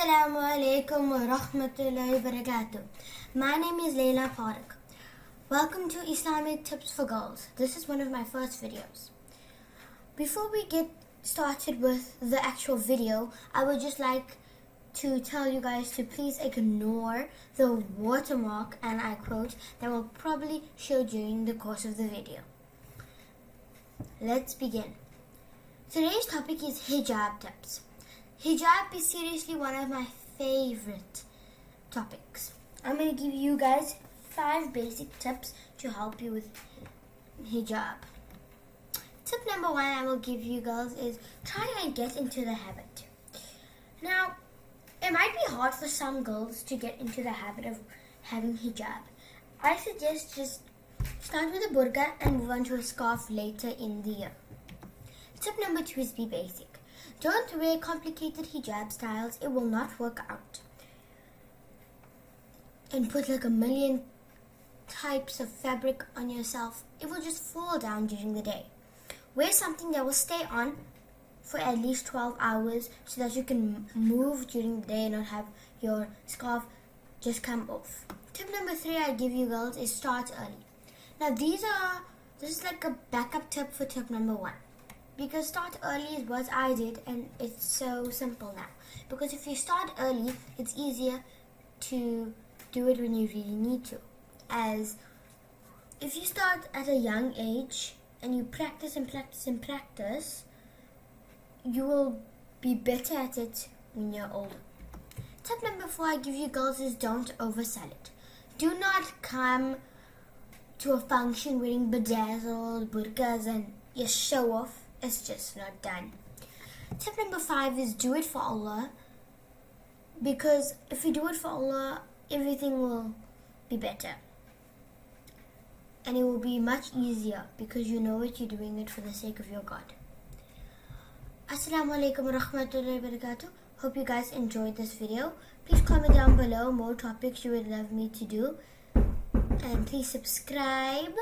Assalamu alaikum wa rahmatullahi wa barakatuh. My name is Layla Farooq. Welcome to Islamic Tips for Girls. This is one of my first videos. Before we get started with the actual video, I would just like to tell you guys to please ignore the watermark, and I quote, that will probably show during the course of the video. Let's begin. Today's topic is hijab tips. Hijab is seriously one of my favorite topics. I'm going to give you guys 5 basic tips to help you with hijab. Tip number 1 I will give you girls is try and get into the habit. Now, it might be hard for some girls to get into the habit of having hijab. I suggest just start with a burqa and move on to a scarf later in the year. Tip number 2 is be basic. Don't wear complicated hijab styles. It will not work out. And put like a million types of fabric on yourself. It will just fall down during the day. Wear something that will stay on for at least 12 hours so that you can move during the day and not have your scarf just come off. Tip number 3 I give you girls is start early. Now this is like a backup tip for tip number 1. Because start early is what I did, and it's so simple now. Because if you start early, it's easier to do it when you really need to. As if you start at a young age and you practice and practice and practice, you will be better at it when you're older. Tip number 4 I give you girls is don't oversell it. Do not come to a function wearing bedazzled burqas and just show off. It's just not done. Tip number 5 is do it for Allah. Because if you do it for Allah, everything will be better. And it will be much easier because you know that you're doing it for the sake of your God. Assalamu alaikum wa rahmatullahi wa barakatuh. Hope you guys enjoyed this video. Please comment down below more topics you would love me to do. And please subscribe.